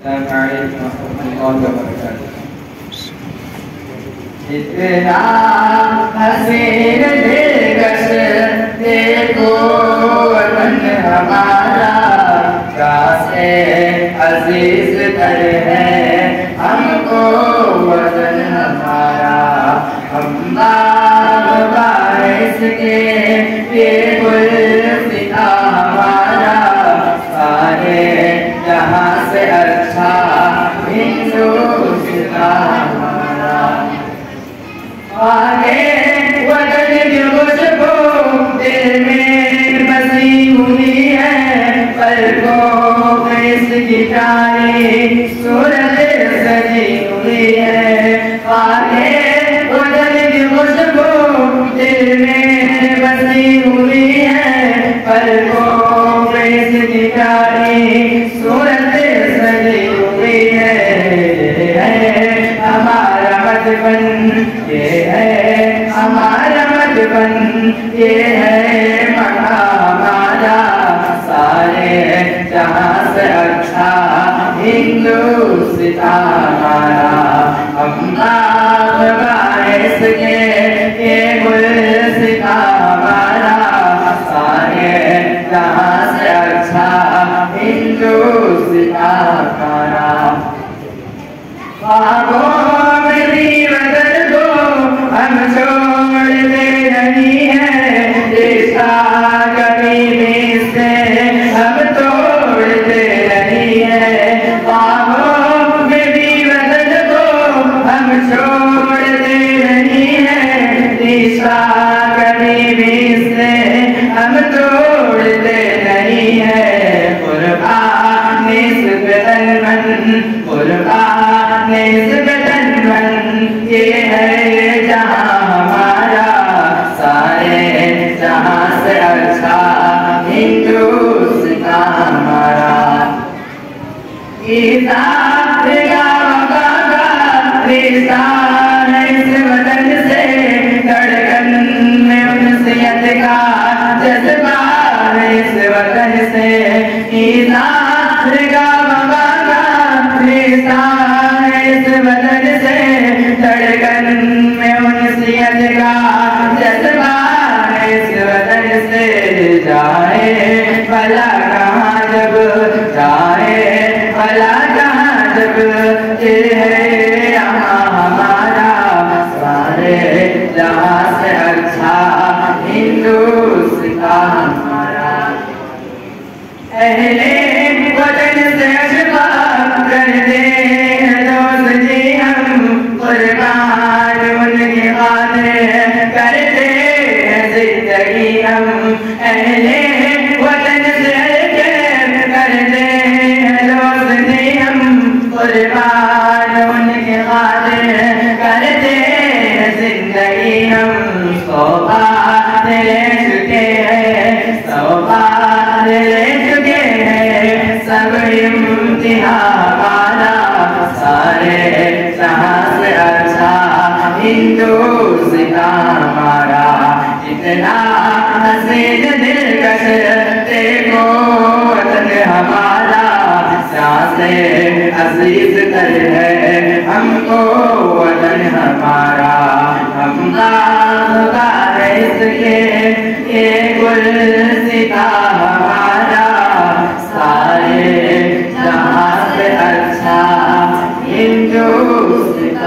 इतना हसीन दिलकश देखो वतन हमारा, कैसे अजीज कर है हमको वतन हमारा। हम बारिश के ये गुलसिता हमारा, सारे जहाँ से अच्छा हिंदुस्तान हमारा। आगे वतन जो मुझको दिल में बसी हुई है, पलकों में इसकी प्यारी सूरत सजी हुई है। आगे वतन जो मुझको दिल में बसी हुई है, पलकों में इसकी प्यारी सूरत सजी हुई है। हमारा बचपन ये है, हमारा बचपन ये है मका हमारा, सारे जहाँ से अच्छा हिंदुस्तान हमारा। हम बारिश के ये गुलसिता हमारा, सारे जहाँ से अच्छा हिंदुस्तान हमारा। हम छोड़ दे नहीं है रिश्ता कभी भी से, हम तोड़ दे नहीं है। बाहों में भी वतन को हम छोड़ दे नहीं है रिश्ता कभी भी से, हम तोड़ दे नहीं है। कुर्बान निस्बत तन, कुर्बान निस्बत तन, ये है जहाँ हमारा, सारे जहाँ से अच्छा हिंदुस्तान हमारा। इस वतन से धड़कन में उनसियत का जज्बा, इस वतन से इस वतन से धड़कन में उनसियत का जज्बा, इस वतन से जाए भला कहाँ जब, जाए भला कहाँ जब, ये है यहाँ हमारा, सारे जहाँ से अच्छा हिंदुस्तान हमारा। अहले वतन से अशफाक कर दे दोस्त जी हम, कुर्बान उनके खातिर करते हैं जिंदगी हम। अहले वतन से कर दे दोस्त जी हम, कुर्बान उनके खातिर करते हैं जिंदगी हम। सौबा ले चुके हैं, सौबा ले चुके हैं सब इम्तिहान हमारा, सारे जहाँ से अच्छा हिंदुस्तान हमारा। इतना हसीन दिलकश देखो वतन हमारा, से अजीज कर है हमको वतन हमारा। हम बारिश के ये गुलसिता हमारा, सारे जहाँ से अच्छा हिंदुस्तान